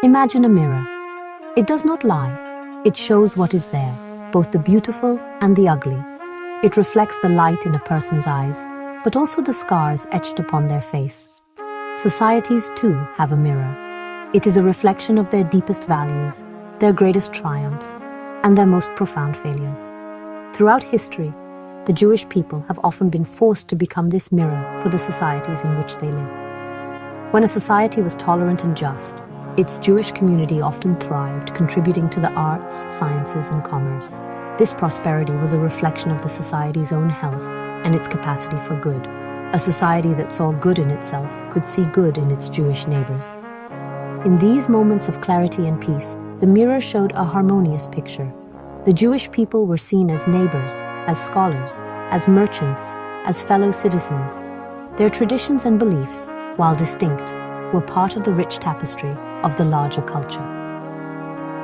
Imagine a mirror. It does not lie. It shows what is there, both the beautiful and the ugly. It reflects the light in a person's eyes, but also the scars etched upon their face. Societies, too, have a mirror. It is a reflection of their deepest values, their greatest triumphs, and their most profound failures. Throughout history, the Jewish people have often been forced to become this mirror for the societies in which they lived. When a society was tolerant and just, its Jewish community often thrived, contributing to the arts, sciences, and commerce. This prosperity was a reflection of the society's own health and its capacity for good. A society that saw good in itself could see good in its Jewish neighbors. In these moments of clarity and peace, the mirror showed a harmonious picture. The Jewish people were seen as neighbors, as scholars, as merchants, as fellow citizens. Their traditions and beliefs, while distinct, were part of the rich tapestry of the larger culture.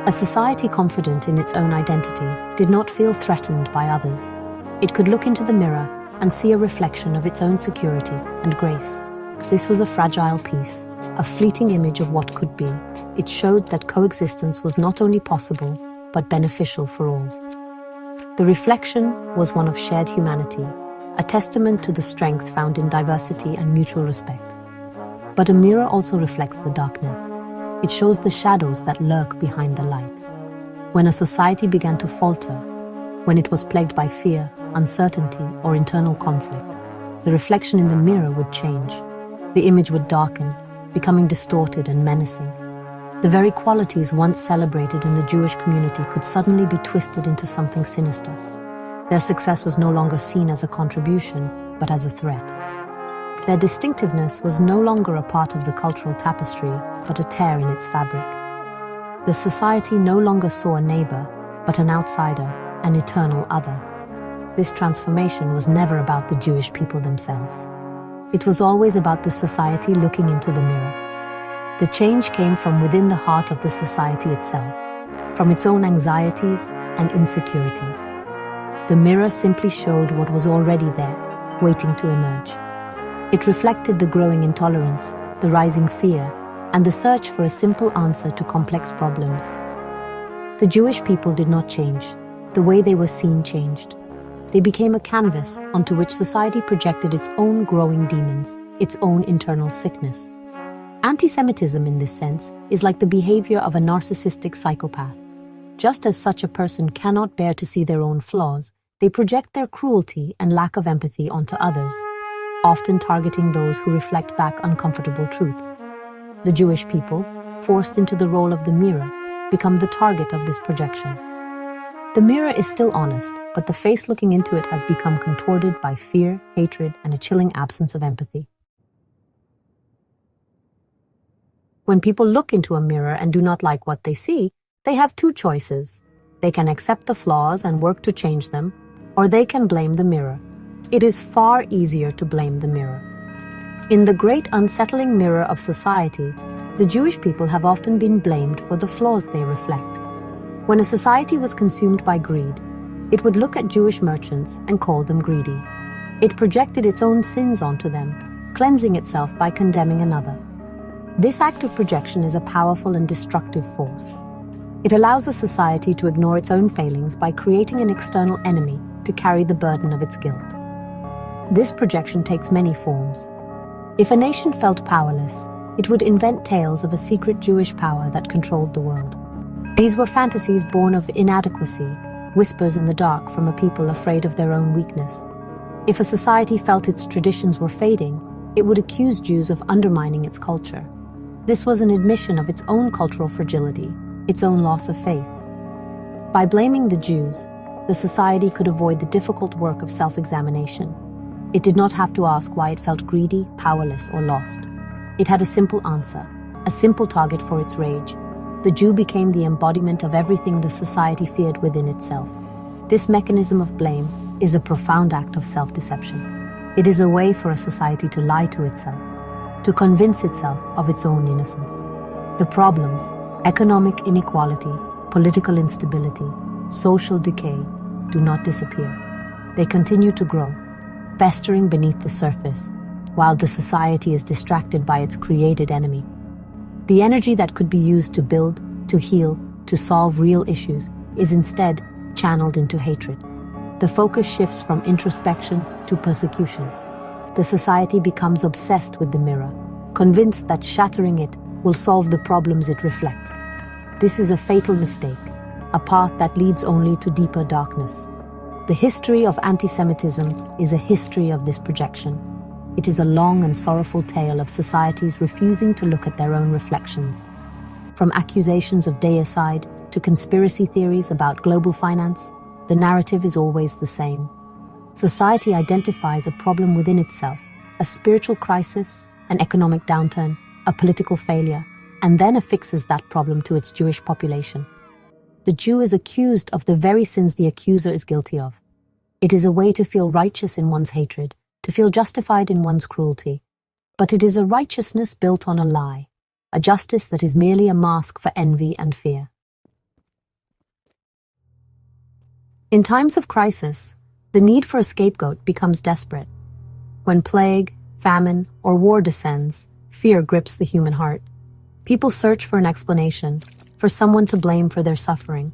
A society confident in its own identity did not feel threatened by others. It could look into the mirror and see a reflection of its own security and grace. This was a fragile piece, a fleeting image of what could be. It showed that coexistence was not only possible, but beneficial for all. The reflection was one of shared humanity, a testament to the strength found in diversity and mutual respect. But a mirror also reflects the darkness. It shows the shadows that lurk behind the light. When a society began to falter, when it was plagued by fear, uncertainty, or internal conflict, the reflection in the mirror would change. The image would darken, becoming distorted and menacing. The very qualities once celebrated in the Jewish community could suddenly be twisted into something sinister. Their success was no longer seen as a contribution, but as a threat. Their distinctiveness was no longer a part of the cultural tapestry, but a tear in its fabric. The society no longer saw a neighbor, but an outsider, an eternal other. This transformation was never about the Jewish people themselves. It was always about the society looking into the mirror. The change came from within the heart of the society itself, from its own anxieties and insecurities. The mirror simply showed what was already there, waiting to emerge. It reflected the growing intolerance, the rising fear, and the search for a simple answer to complex problems. The Jewish people did not change. The way they were seen changed. They became a canvas onto which society projected its own growing demons, its own internal sickness. Anti-Semitism, in this sense, is like the behavior of a narcissistic psychopath. Just as such a person cannot bear to see their own flaws, they project their cruelty and lack of empathy onto others, often targeting those who reflect back uncomfortable truths. The Jewish people, forced into the role of the mirror, become the target of this projection. The mirror is still honest, but the face looking into it has become contorted by fear, hatred, and a chilling absence of empathy. When people look into a mirror and do not like what they see, they have two choices. They can accept the flaws and work to change them, or they can blame the mirror. It is far easier to blame the mirror. In the great unsettling mirror of society, the Jewish people have often been blamed for the flaws they reflect. When a society was consumed by greed, it would look at Jewish merchants and call them greedy. It projected its own sins onto them, cleansing itself by condemning another. This act of projection is a powerful and destructive force. It allows a society to ignore its own failings by creating an external enemy to carry the burden of its guilt. This projection takes many forms. If a nation felt powerless, it would invent tales of a secret Jewish power that controlled the world. These were fantasies born of inadequacy, whispers in the dark from a people afraid of their own weakness. If a society felt its traditions were fading, it would accuse Jews of undermining its culture. This was an admission of its own cultural fragility, its own loss of faith. By blaming the Jews, the society could avoid the difficult work of self-examination. It did not have to ask why it felt greedy, powerless, or lost. It had a simple answer, a simple target for its rage. The Jew became the embodiment of everything the society feared within itself. This mechanism of blame is a profound act of self-deception. It is a way for a society to lie to itself, to convince itself of its own innocence. The problems, economic inequality, political instability, social decay, do not disappear. They continue to grow, festering beneath the surface, while the society is distracted by its created enemy. The energy that could be used to build, to heal, to solve real issues is instead channeled into hatred. The focus shifts from introspection to persecution. The society becomes obsessed with the mirror, convinced that shattering it will solve the problems it reflects. This is a fatal mistake, a path that leads only to deeper darkness. The history of anti-Semitism is a history of this projection. It is a long and sorrowful tale of societies refusing to look at their own reflections. From accusations of deicide to conspiracy theories about global finance, the narrative is always the same. Society identifies a problem within itself, a spiritual crisis, an economic downturn, a political failure, and then affixes that problem to its Jewish population. The Jew is accused of the very sins the accuser is guilty of. It is a way to feel righteous in one's hatred, to feel justified in one's cruelty. But it is a righteousness built on a lie, a justice that is merely a mask for envy and fear. In times of crisis, the need for a scapegoat becomes desperate. When plague, famine, or war descends, fear grips the human heart. People search for an explanation, for someone to blame for their suffering.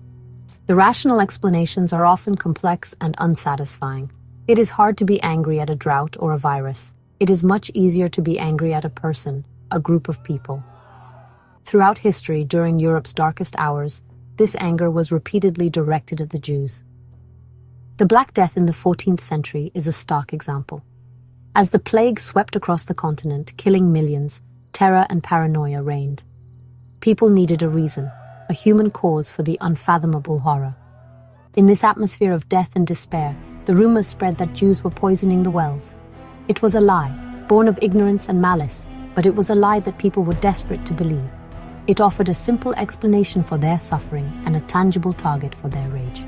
The rational explanations are often complex and unsatisfying. It is hard to be angry at a drought or a virus. It is much easier to be angry at a person, a group of people. Throughout history, during Europe's darkest hours, this anger was repeatedly directed at the Jews. The Black Death in the 14th century is a stark example. As the plague swept across the continent, killing millions, terror and paranoia reigned. People needed a reason, a human cause for the unfathomable horror. In this atmosphere of death and despair, the rumors spread that Jews were poisoning the wells. It was a lie, born of ignorance and malice, but it was a lie that people were desperate to believe. It offered a simple explanation for their suffering and a tangible target for their rage.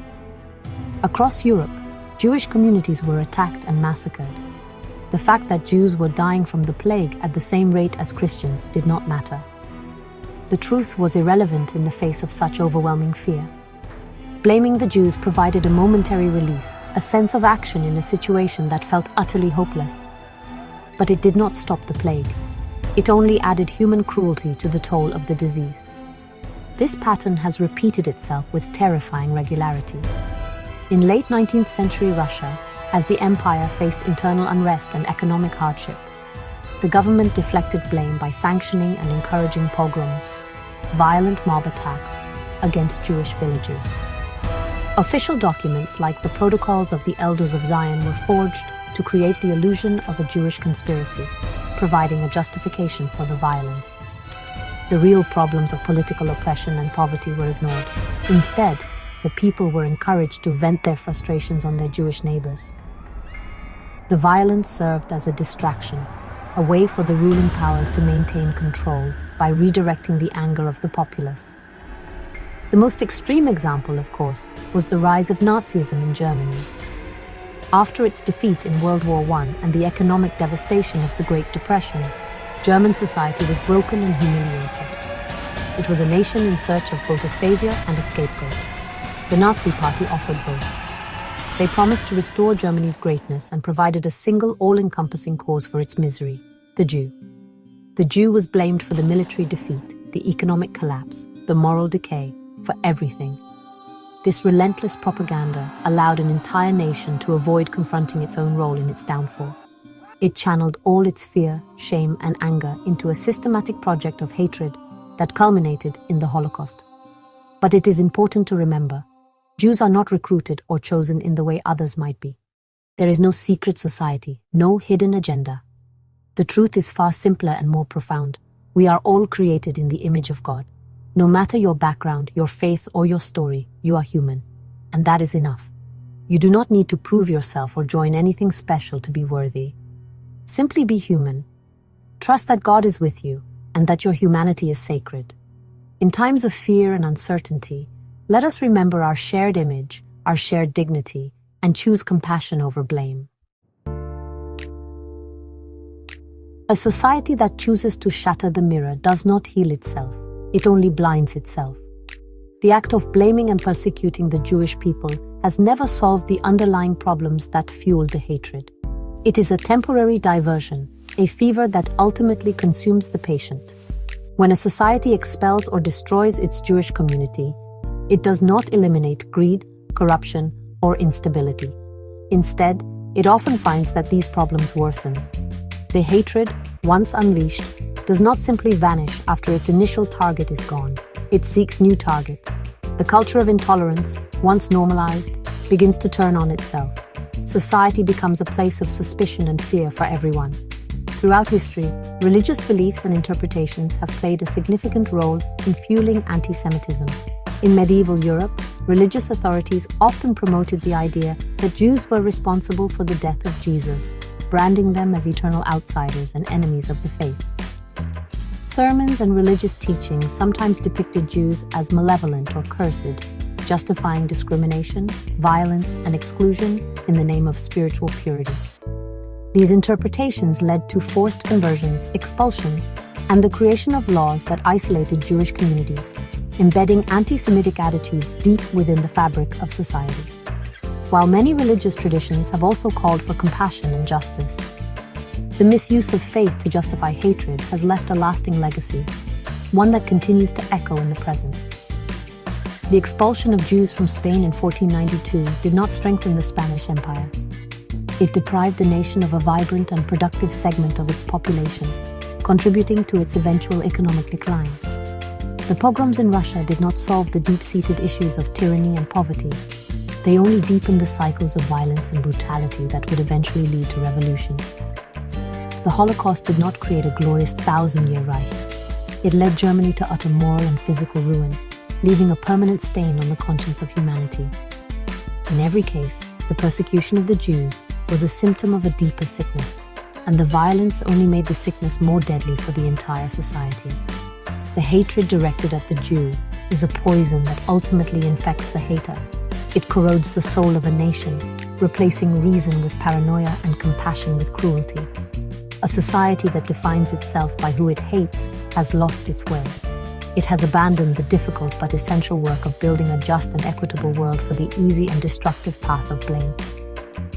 Across Europe, Jewish communities were attacked and massacred. The fact that Jews were dying from the plague at the same rate as Christians did not matter. The truth was irrelevant in the face of such overwhelming fear. Blaming the Jews provided a momentary release, a sense of action in a situation that felt utterly hopeless. But it did not stop the plague. It only added human cruelty to the toll of the disease. This pattern has repeated itself with terrifying regularity. In late 19th century Russia, as the empire faced internal unrest and economic hardship, the government deflected blame by sanctioning and encouraging pogroms, violent mob attacks against Jewish villages. Official documents like the Protocols of the Elders of Zion were forged to create the illusion of a Jewish conspiracy, providing a justification for the violence. The real problems of political oppression and poverty were ignored. Instead, the people were encouraged to vent their frustrations on their Jewish neighbors. The violence served as a distraction, a way for the ruling powers to maintain control by redirecting the anger of the populace. The most extreme example, of course, was the rise of Nazism in Germany. After its defeat in World War I and the economic devastation of the Great Depression, German society was broken and humiliated. It was a nation in search of both a savior and a scapegoat. The Nazi Party offered both. They promised to restore Germany's greatness and provided a single all-encompassing cause for its misery: the Jew. The Jew was blamed for the military defeat, the economic collapse, the moral decay, for everything. This relentless propaganda allowed an entire nation to avoid confronting its own role in its downfall. It channeled all its fear, shame, and anger into a systematic project of hatred that culminated in the Holocaust. But it is important to remember, Jews are not recruited or chosen in the way others might be. There is no secret society, no hidden agenda. The truth is far simpler and more profound. We are all created in the image of God. No matter your background, your faith, or your story, you are human. And that is enough. You do not need to prove yourself or join anything special to be worthy. Simply be human. Trust that God is with you and that your humanity is sacred. In times of fear and uncertainty, let us remember our shared image, our shared dignity, and choose compassion over blame. A society that chooses to shatter the mirror does not heal itself. It only blinds itself. The act of blaming and persecuting the Jewish people has never solved the underlying problems that fueled the hatred. It is a temporary diversion, a fever that ultimately consumes the patient. When a society expels or destroys its Jewish community, it does not eliminate greed, corruption, or instability. Instead, it often finds that these problems worsen. The hatred, once unleashed, does not simply vanish after its initial target is gone. It seeks new targets. The culture of intolerance, once normalized, begins to turn on itself. Society becomes a place of suspicion and fear for everyone. Throughout history, religious beliefs and interpretations have played a significant role in fueling anti-Semitism. In medieval Europe, religious authorities often promoted the idea that Jews were responsible for the death of Jesus, branding them as eternal outsiders and enemies of the faith. Sermons and religious teachings sometimes depicted Jews as malevolent or cursed, justifying discrimination, violence, and exclusion in the name of spiritual purity. These interpretations led to forced conversions, expulsions, and the creation of laws that isolated Jewish communities, embedding anti-Semitic attitudes deep within the fabric of society. While many religious traditions have also called for compassion and justice, the misuse of faith to justify hatred has left a lasting legacy, one that continues to echo in the present. The expulsion of Jews from Spain in 1492 did not strengthen the Spanish Empire. It deprived the nation of a vibrant and productive segment of its population, contributing to its eventual economic decline. The pogroms in Russia did not solve the deep-seated issues of tyranny and poverty. They only deepened the cycles of violence and brutality that would eventually lead to revolution. The Holocaust did not create a glorious 1,000-year Reich. It led Germany to utter moral and physical ruin, leaving a permanent stain on the conscience of humanity. In every case, the persecution of the Jews was a symptom of a deeper sickness, and the violence only made the sickness more deadly for the entire society. The hatred directed at the Jew is a poison that ultimately infects the hater. It corrodes the soul of a nation, replacing reason with paranoia and compassion with cruelty. A society that defines itself by who it hates has lost its way. It has abandoned the difficult but essential work of building a just and equitable world for the easy and destructive path of blame.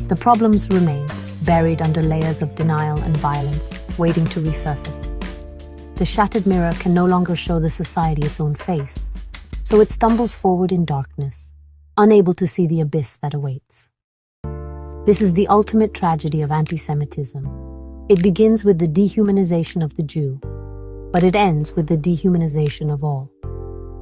The problems remain, buried under layers of denial and violence, waiting to resurface. The shattered mirror can no longer show the society its own face, so it stumbles forward in darkness, unable to see the abyss that awaits. This is the ultimate tragedy of anti-Semitism. It begins with the dehumanization of the Jew, but it ends with the dehumanization of all.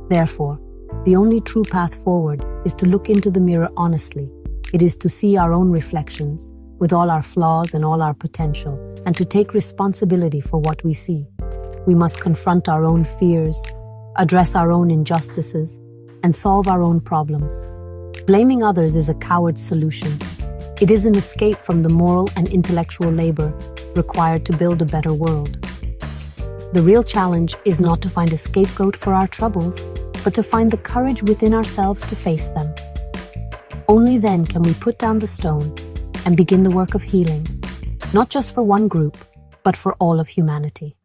Therefore, the only true path forward is to look into the mirror honestly. It is to see our own reflections, with all our flaws and all our potential, and to take responsibility for what we see. We must confront our own fears, address our own injustices, and solve our own problems. Blaming others is a coward's solution. It is an escape from the moral and intellectual labor required to build a better world. The real challenge is not to find a scapegoat for our troubles, but to find the courage within ourselves to face them. Only then can we put down the stone and begin the work of healing, not just for one group, but for all of humanity.